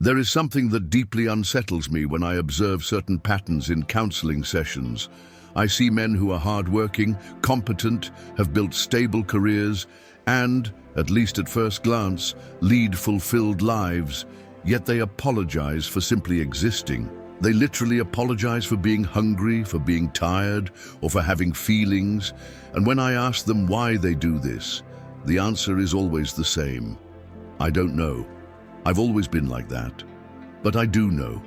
There is something that deeply unsettles me when I observe certain patterns in counseling sessions. I see men who are hardworking, competent, have built stable careers, and, at least at first glance, lead fulfilled lives, yet they apologize for simply existing. They literally apologize for being hungry, for being tired, or for having feelings. And when I ask them why they do this, the answer is always the same. I don't know. I've always been like that. But I do know.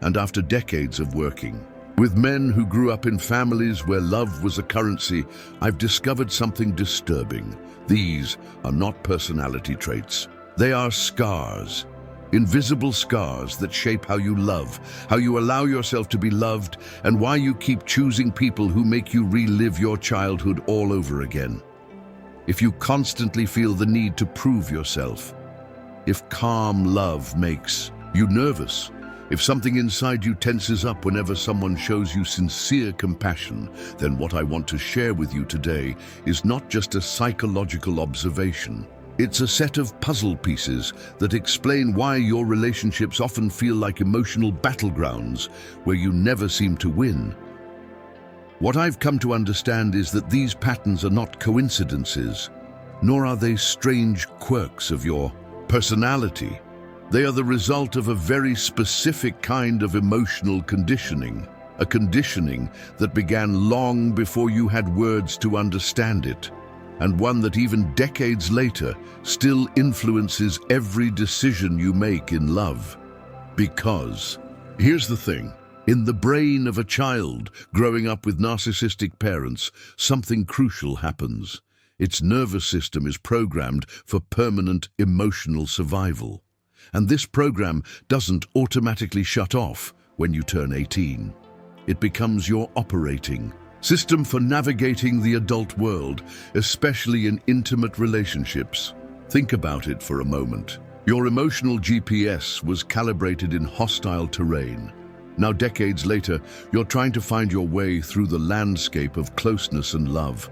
And after decades of working with men who grew up in families where love was a currency, I've discovered something disturbing. These are not personality traits. They are scars. Invisible scars that shape how you love, how you allow yourself to be loved, and why you keep choosing people who make you relive your childhood all over again. If you constantly feel the need to prove yourself, if calm love makes you nervous, if something inside you tenses up whenever someone shows you sincere compassion, then what I want to share with you today is not just a psychological observation. It's a set of puzzle pieces that explain why your relationships often feel like emotional battlegrounds where you never seem to win. What I've come to understand is that these patterns are not coincidences, nor are they strange quirks of your personality. They are the result of a very specific kind of emotional conditioning, a conditioning that began long before you had words to understand it, and one that even decades later still influences every decision you make in love. Because, here's the thing, in the brain of a child growing up with narcissistic parents, something crucial happens. Its nervous system is programmed for permanent emotional survival. And this program doesn't automatically shut off when you turn 18. It becomes your operating system for navigating the adult world, especially in intimate relationships. Think about it for a moment. Your emotional GPS was calibrated in hostile terrain. Now, decades later, you're trying to find your way through the landscape of closeness and love.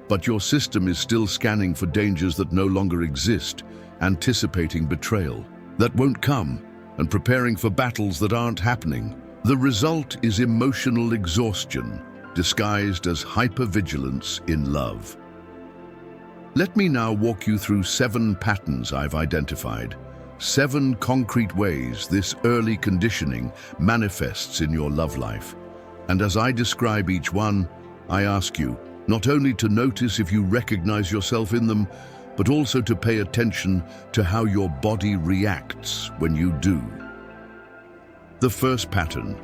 But your system is still scanning for dangers that no longer exist, anticipating betrayal that won't come, and preparing for battles that aren't happening. The result is emotional exhaustion, disguised as hypervigilance in love. Let me now walk you through 7 patterns I've identified, 7 concrete ways this early conditioning manifests in your love life. And as I describe each one, I ask you not only to notice if you recognize yourself in them, but also to pay attention to how your body reacts when you do. The first pattern,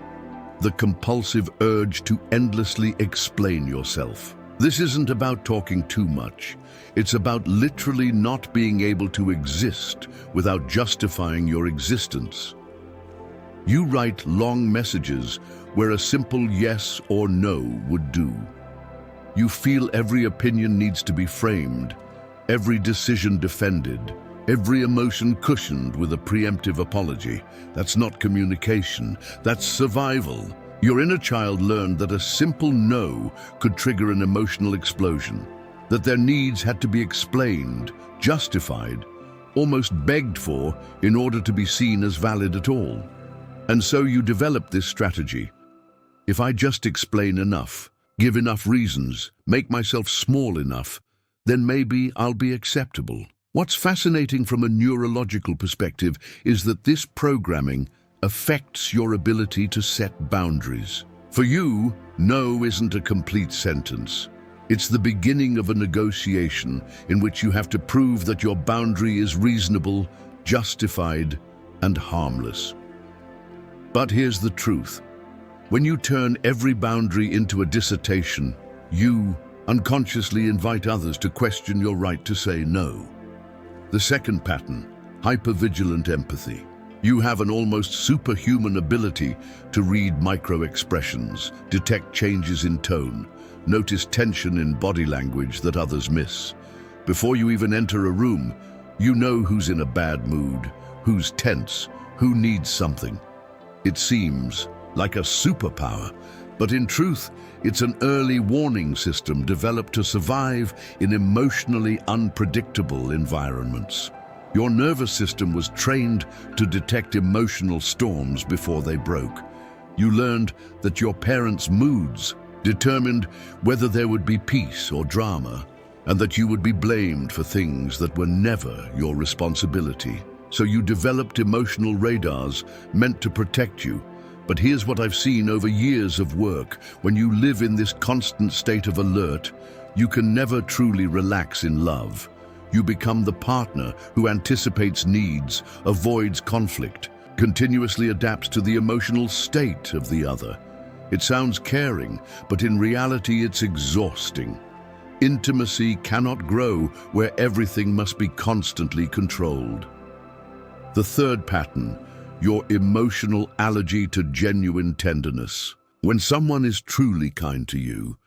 the compulsive urge to endlessly explain yourself. This isn't about talking too much. It's about literally not being able to exist without justifying your existence. You write long messages where a simple yes or no would do. You feel every opinion needs to be framed, every decision defended, every emotion cushioned with a preemptive apology. That's not communication, that's survival. Your inner child learned that a simple no could trigger an emotional explosion, that their needs had to be explained, justified, almost begged for in order to be seen as valid at all. And so you developed this strategy. If I just explain enough, give enough reasons, make myself small enough, then maybe I'll be acceptable. What's fascinating from a neurological perspective is that this programming affects your ability to set boundaries. For you, no isn't a complete sentence. It's the beginning of a negotiation in which you have to prove that your boundary is reasonable, justified, and harmless. But here's the truth. When you turn every boundary into a dissertation, you unconsciously invite others to question your right to say no. The second pattern, hypervigilant empathy. You have an almost superhuman ability to read micro-expressions, detect changes in tone, notice tension in body language that others miss. Before you even enter a room, you know who's in a bad mood, who's tense, who needs something. It seems like a superpower, but in truth, it's an early warning system developed to survive in emotionally unpredictable environments. Your nervous system was trained to detect emotional storms before they broke. You learned that your parents' moods determined whether there would be peace or drama, and that you would be blamed for things that were never your responsibility. So you developed emotional radars meant to protect you. But here's what I've seen over years of work. When you live in this constant state of alert, you can never truly relax in love. You become the partner who anticipates needs, avoids conflict, continuously adapts to the emotional state of the other. It sounds caring, but in reality it's exhausting. Intimacy cannot grow where everything must be constantly controlled. The third pattern, your emotional allergy to genuine tenderness. When someone is truly kind to you,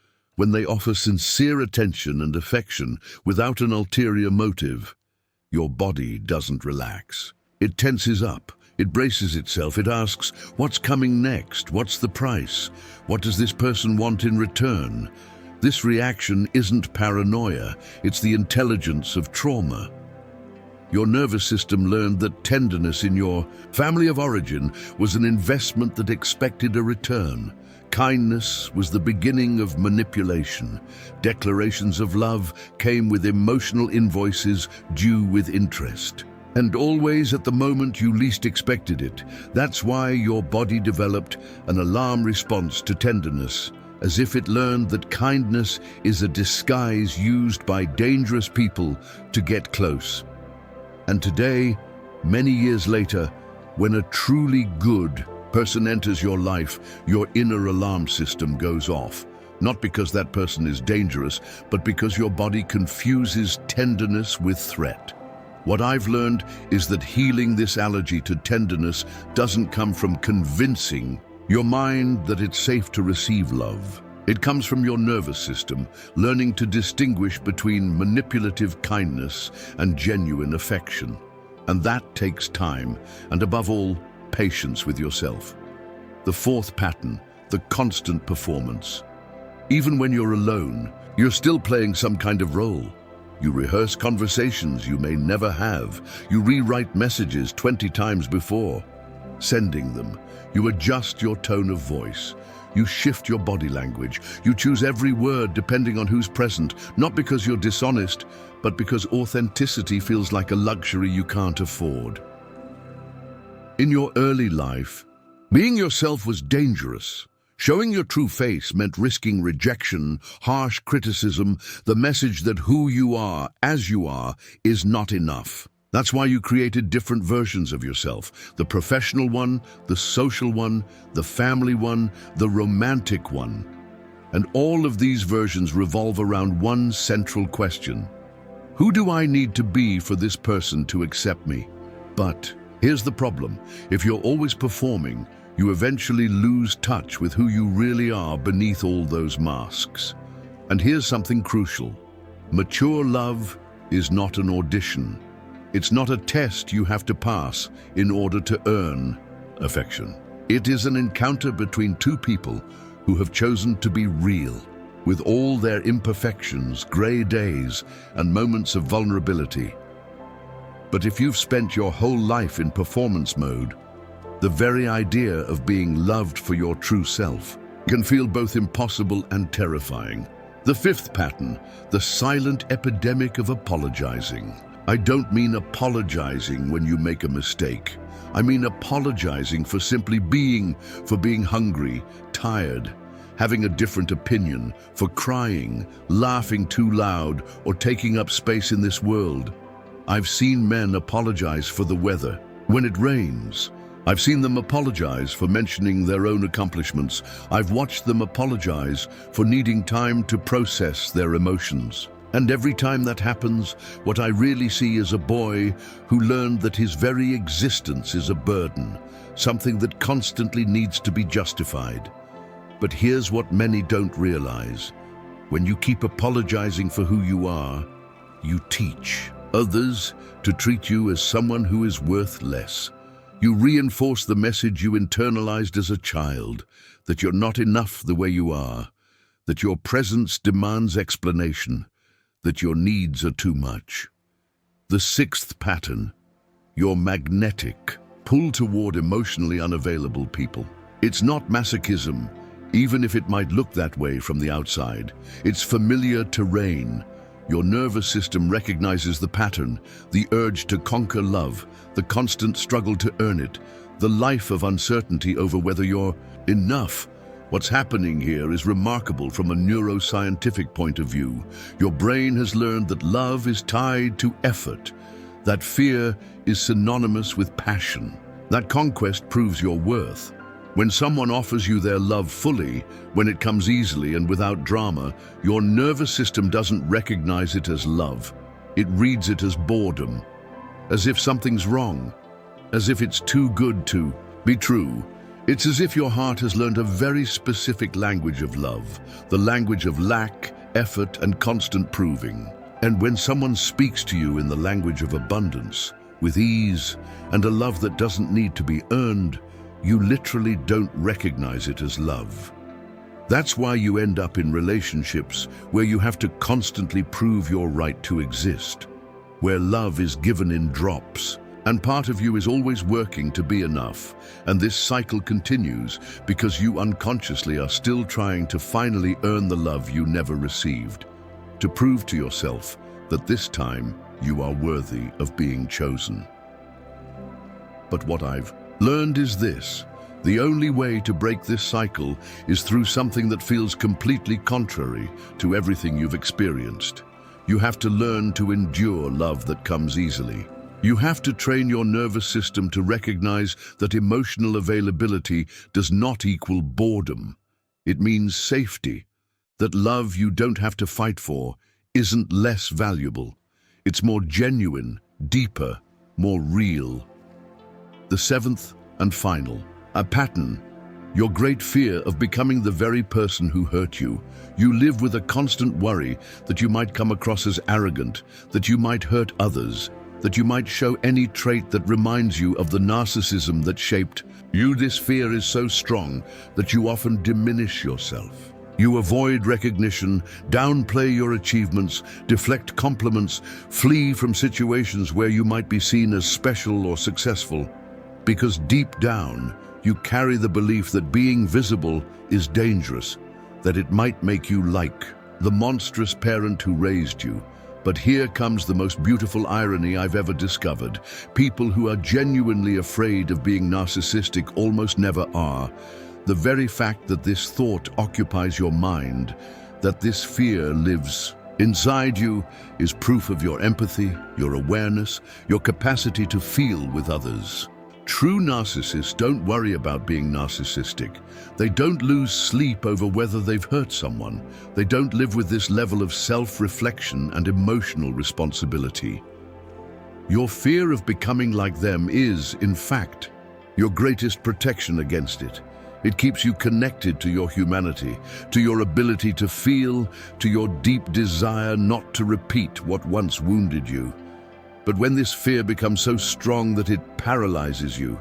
when they offer sincere attention and affection without an ulterior motive, your body doesn't relax. It tenses up, it braces itself, it asks, what's coming next? What's the price? What does this person want in return? This reaction isn't paranoia, it's the intelligence of trauma. Your nervous system learned that tenderness in your family of origin was an investment that expected a return. Kindness was the beginning of manipulation. Declarations of love came with emotional invoices due with interest. And always at the moment you least expected it. That's why your body developed an alarm response to tenderness, as if it learned that kindness is a disguise used by dangerous people to get close. And today, many years later, when a truly good person enters your life, your inner alarm system goes off. Not because that person is dangerous, but because your body confuses tenderness with threat. What I've learned is that healing this allergy to tenderness doesn't come from convincing your mind that it's safe to receive love. It comes from your nervous system, learning to distinguish between manipulative kindness and genuine affection. And that takes time, and above all, patience with yourself. The fourth pattern, the constant performance. Even when you're alone, you're still playing some kind of role. You rehearse conversations you may never have. You rewrite messages 20 times before sending them. You adjust your tone of voice. You shift your body language. You choose every word depending on who's present, not because you're dishonest, but because authenticity feels like a luxury you can't afford. In your early life, being yourself was dangerous. Showing your true face meant risking rejection, harsh criticism, the message that who you are, as you are, is not enough. That's why you created different versions of yourself. The professional one, the social one, the family one, the romantic one. And all of these versions revolve around one central question. Who do I need to be for this person to accept me? But here's the problem. If you're always performing, you eventually lose touch with who you really are beneath all those masks. And here's something crucial. Mature love is not an audition. It's not a test you have to pass in order to earn affection. It is an encounter between two people who have chosen to be real, with all their imperfections, gray days, and moments of vulnerability. But if you've spent your whole life in performance mode, the very idea of being loved for your true self can feel both impossible and terrifying. The fifth pattern, the silent epidemic of apologizing. I don't mean apologizing when you make a mistake. I mean apologizing for simply being, for being hungry, tired, having a different opinion, for crying, laughing too loud, or taking up space in this world. I've seen men apologize for the weather when it rains. I've seen them apologize for mentioning their own accomplishments. I've watched them apologize for needing time to process their emotions. And every time that happens, what I really see is a boy who learned that his very existence is a burden, something that constantly needs to be justified. But here's what many don't realize. When you keep apologizing for who you are, you teach others to treat you as someone who is worth less. You reinforce the message you internalized as a child, that you're not enough the way you are, that your presence demands explanation, that your needs are too much. The sixth pattern, You're magnetic, pulled toward emotionally unavailable people. It's not masochism, even if it might look that way from the outside. It's familiar terrain. Your nervous system recognizes the pattern, the urge to conquer love, the constant struggle to earn it, the life of uncertainty over whether you're enough. What's happening here is remarkable from a neuroscientific point of view. Your brain has learned that love is tied to effort, that fear is synonymous with passion, that conquest proves your worth. When someone offers you their love fully, when it comes easily and without drama, your nervous system doesn't recognize it as love. It reads it as boredom, as if something's wrong, as if it's too good to be true. It's as if your heart has learned a very specific language of love, the language of lack, effort, and constant proving. And when someone speaks to you in the language of abundance, with ease, and a love that doesn't need to be earned, you literally don't recognize it as love. That's why you end up in relationships where you have to constantly prove your right to exist, where love is given in drops, and part of you is always working to be enough, and this cycle continues because you unconsciously are still trying to finally earn the love you never received, to prove to yourself that this time you are worthy of being chosen. But what I've learned is this: the only way to break this cycle is through something that feels completely contrary to everything you've experienced. You have to learn to endure love that comes easily. You have to train your nervous system to recognize that emotional availability does not equal boredom. It means safety, that love you don't have to fight for isn't less valuable. It's more genuine, deeper, more real. The seventh and final, a pattern. Your great fear of becoming the very person who hurt you. You live with a constant worry that you might come across as arrogant, that you might hurt others, that you might show any trait that reminds you of the narcissism that shaped you. This fear is so strong that you often diminish yourself. You avoid recognition, downplay your achievements, deflect compliments, flee from situations where you might be seen as special or successful. Because deep down, you carry the belief that being visible is dangerous, that it might make you like the monstrous parent who raised you. But here comes the most beautiful irony I've ever discovered. People who are genuinely afraid of being narcissistic almost never are. The very fact that this thought occupies your mind, that this fear lives inside you, is proof of your empathy, your awareness, your capacity to feel with others. True narcissists don't worry about being narcissistic. They don't lose sleep over whether they've hurt someone. They don't live with this level of self-reflection and emotional responsibility. Your fear of becoming like them is, in fact, your greatest protection against it. It keeps you connected to your humanity, to your ability to feel, to your deep desire not to repeat what once wounded you. But when this fear becomes so strong that it paralyzes you,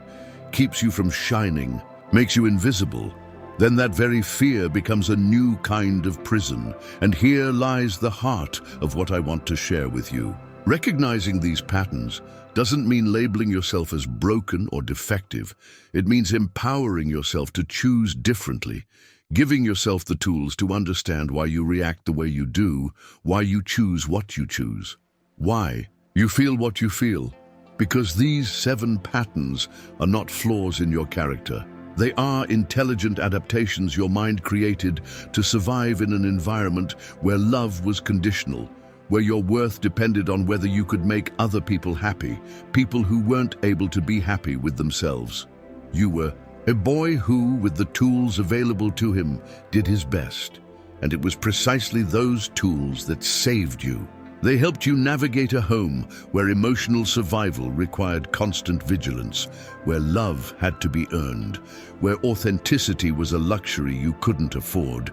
keeps you from shining, makes you invisible, then that very fear becomes a new kind of prison. And here lies the heart of what I want to share with you. Recognizing these patterns doesn't mean labeling yourself as broken or defective. It means empowering yourself to choose differently, giving yourself the tools to understand why you react the way you do, why you choose what you choose, why you feel what you feel. Because these 7 patterns are not flaws in your character. They are intelligent adaptations your mind created to survive in an environment where love was conditional, where your worth depended on whether you could make other people happy, people who weren't able to be happy with themselves. You were a boy who, with the tools available to him, did his best. And it was precisely those tools that saved you. They helped you navigate a home where emotional survival required constant vigilance, where love had to be earned, where authenticity was a luxury you couldn't afford.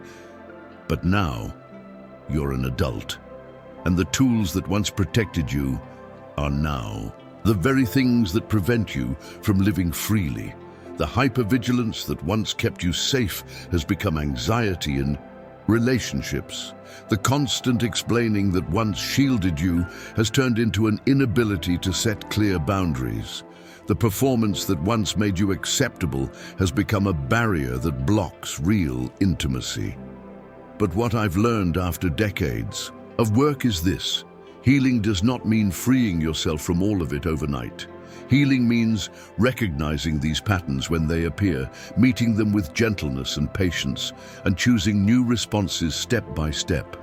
But now, you're an adult, and the tools that once protected you are now the very things that prevent you from living freely. The hypervigilance that once kept you safe has become anxiety, and Relationships. The constant explaining that once shielded you has turned into an inability to set clear boundaries. The performance that once made you acceptable has become a barrier that blocks real intimacy. But what I've learned after decades of work is this: healing does not mean freeing yourself from all of it overnight. Healing means recognizing these patterns when they appear, meeting them with gentleness and patience, and choosing new responses step by step.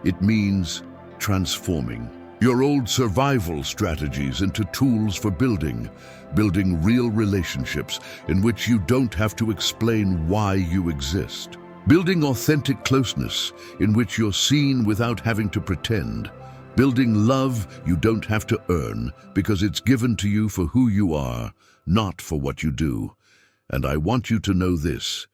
It means transforming your old survival strategies into tools for building real relationships in which you don't have to explain why you exist. Building authentic closeness in which you're seen without having to pretend. Building love you don't have to earn because it's given to you for who you are, not for what you do. And I want you to know this: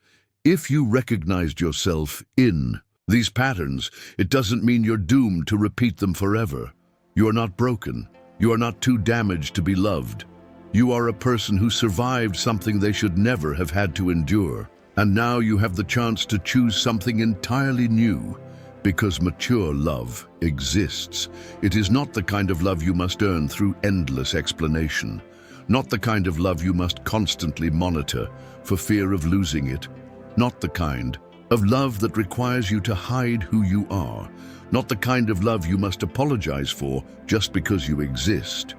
if you recognized yourself in these patterns, it doesn't mean you're doomed to repeat them forever. You are not broken. You are not too damaged to be loved. You are a person who survived something they should never have had to endure. And now you have the chance to choose something entirely new. Because mature love exists. It is not the kind of love you must earn through endless explanation. Not the kind of love you must constantly monitor for fear of losing it. Not the kind of love that requires you to hide who you are. Not the kind of love you must apologize for just because you exist.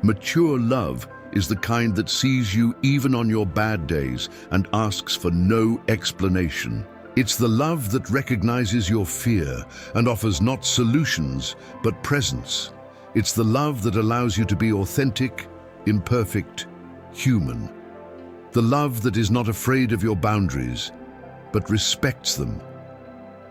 Mature love is the kind that sees you even on your bad days and asks for no explanation. It's the love that recognizes your fear and offers not solutions, but presence. It's the love that allows you to be authentic, imperfect, human. The love that is not afraid of your boundaries, but respects them.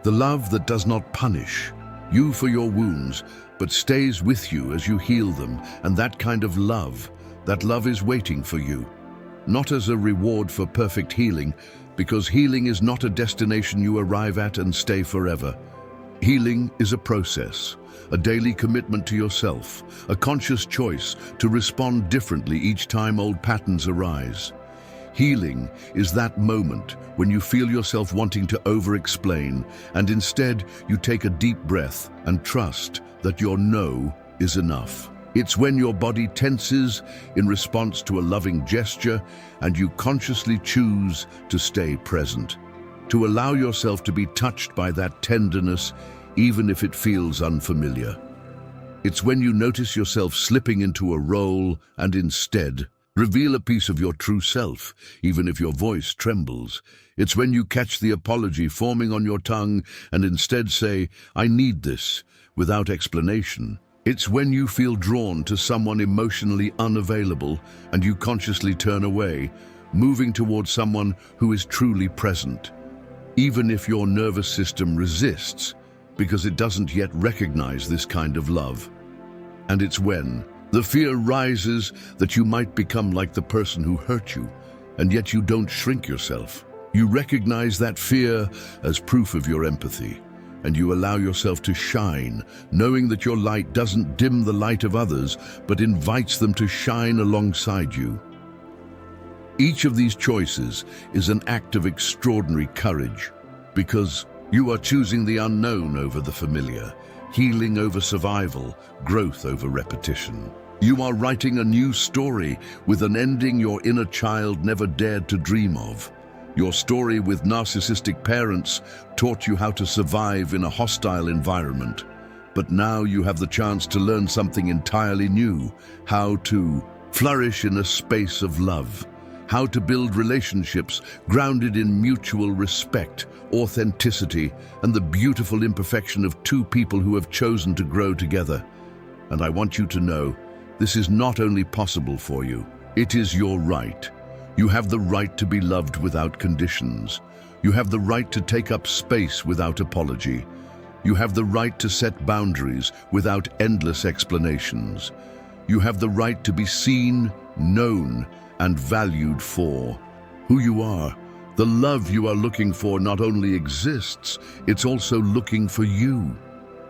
The love that does not punish you for your wounds, but stays with you as you heal them. And that kind of love, that love is waiting for you. Not as a reward for perfect healing, because healing is not a destination you arrive at and stay forever. Healing is a process, a daily commitment to yourself, a conscious choice to respond differently each time old patterns arise. Healing is that moment when you feel yourself wanting to over-explain, and instead you take a deep breath and trust that your no is enough. It's when your body tenses in response to a loving gesture and you consciously choose to stay present, to allow yourself to be touched by that tenderness even if it feels unfamiliar. It's when you notice yourself slipping into a role and instead reveal a piece of your true self, even if your voice trembles. It's when you catch the apology forming on your tongue and instead say, "I need this," without explanation. It's when you feel drawn to someone emotionally unavailable and you consciously turn away, moving towards someone who is truly present, even if your nervous system resists because it doesn't yet recognize this kind of love. And it's when the fear rises that you might become like the person who hurt you, and yet you don't shrink yourself. You recognize that fear as proof of your empathy. And you allow yourself to shine, knowing that your light doesn't dim the light of others, but invites them to shine alongside you. Each of these choices is an act of extraordinary courage, because you are choosing the unknown over the familiar, healing over survival, growth over repetition. You are writing a new story with an ending your inner child never dared to dream of. Your story with narcissistic parents taught you how to survive in a hostile environment. But now you have the chance to learn something entirely new: how to flourish in a space of love, how to build relationships grounded in mutual respect, authenticity, and the beautiful imperfection of two people who have chosen to grow together. And I want you to know, this is not only possible for you, it is your right. You have the right to be loved without conditions. You have the right to take up space without apology. You have the right to set boundaries without endless explanations. You have the right to be seen, known, and valued for who you are. The love you are looking for not only exists, it's also looking for you.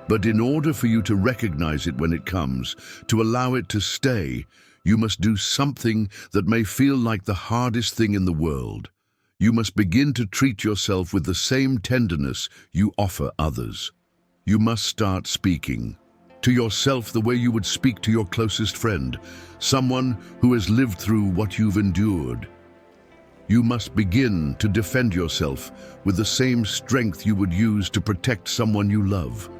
But in order for you to recognize it when it comes, to allow it to stay, you must do something that may feel like the hardest thing in the world. You must begin to treat yourself with the same tenderness you offer others. You must start speaking to yourself the way you would speak to your closest friend, someone who has lived through what you've endured. You must begin to defend yourself with the same strength you would use to protect someone you love.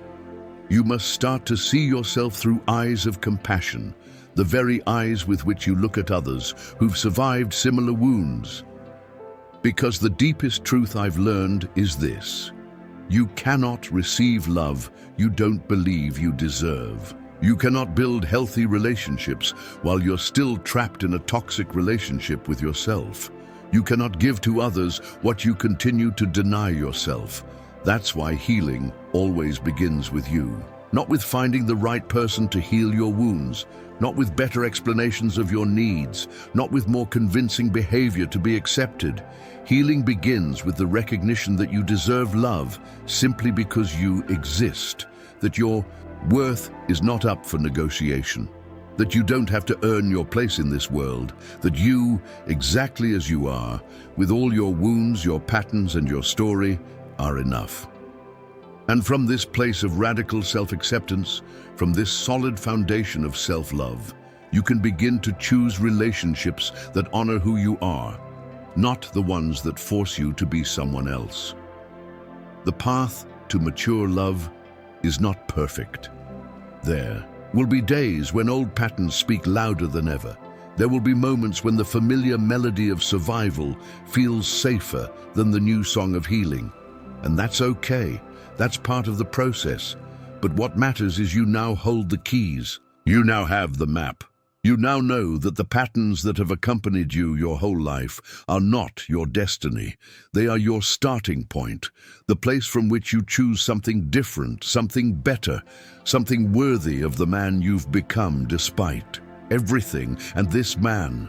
You must start to see yourself through eyes of compassion, the very eyes with which you look at others who've survived similar wounds. Because the deepest truth I've learned is this: you cannot receive love you don't believe you deserve. You cannot build healthy relationships while you're still trapped in a toxic relationship with yourself. You cannot give to others what you continue to deny yourself. That's why healing always begins with you. Not with finding the right person to heal your wounds, not with better explanations of your needs, not with more convincing behavior to be accepted. Healing begins with the recognition that you deserve love simply because you exist, that your worth is not up for negotiation, that you don't have to earn your place in this world, that you, exactly as you are, with all your wounds, your patterns, and your story, are enough. And from this place of radical self-acceptance, from this solid foundation of self-love, you can begin to choose relationships that honor who you are, not the ones that force you to be someone else. The path to mature love is not perfect. There will be days when old patterns speak louder than ever. There will be moments when the familiar melody of survival feels safer than the new song of healing. And that's okay. That's part of the process. But what matters is you now hold the keys. You now have the map. You now know that the patterns that have accompanied you your whole life are not your destiny. They are your starting point, the place from which you choose something different, something better, something worthy of the man you've become despite everything. And this man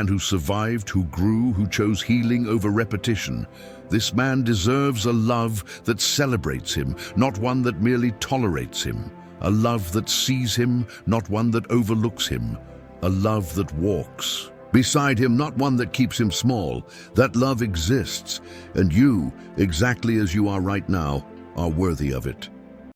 who survived, who grew, who chose healing over repetition, this man deserves a love that celebrates him, not one that merely tolerates him. A love that sees him, not one that overlooks him. A love that walks beside him, not one that keeps him small. That love exists, and you, exactly as you are right now, are worthy of it.